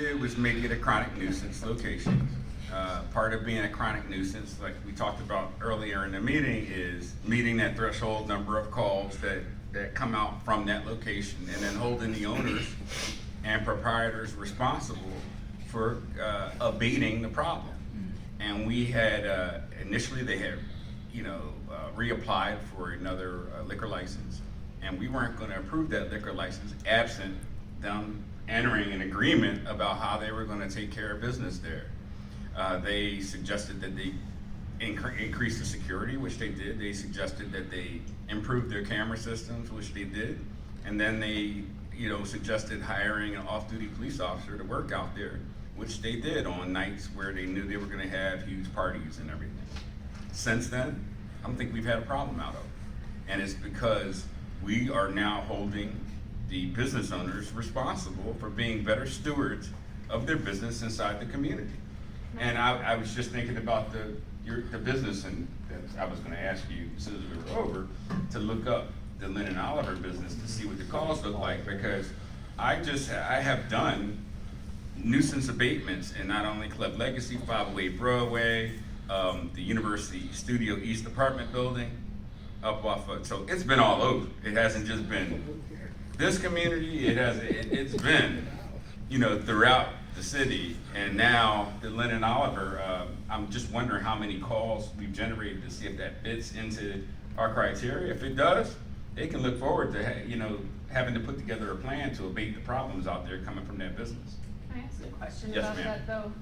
did was make it a chronic nuisance location. Part of being a chronic nuisance, like we talked about earlier in the meeting, is meeting that threshold number of calls that come out from that location, and then holding the owners and proprietors responsible for abating the problem. And we had, initially they had, reapplied for another liquor license, and we weren't gonna approve that liquor license absent them entering an agreement about how they were gonna take care of business there. They suggested that they increase the security, which they did. They suggested that they improve their camera systems, which they did. And then they, suggested hiring an off-duty police officer to work out there, which they did on nights where they knew they were gonna have huge parties and everything. Since then, I don't think we've had a problem out of it. And it's because we are now holding the business owners responsible for being better stewards of their business inside the community. And I was just thinking about the business, and I was gonna ask you, as soon as we were over, to look up the Lynn and Oliver business to see what the calls look like, because I have done nuisance abatements in not only Club Legacy, 508 Broadway, the University Studio East apartment building, up off of, so it's been all over. It hasn't just been this community, it's been, throughout the city. And now the Lynn and Oliver, I'm just wondering how many calls we've generated to see if that fits into our criteria. If it does, they can look forward to, having to put together a plan to abate the problems out there coming from that business. Can I ask a question Yes, about ma'am. that though?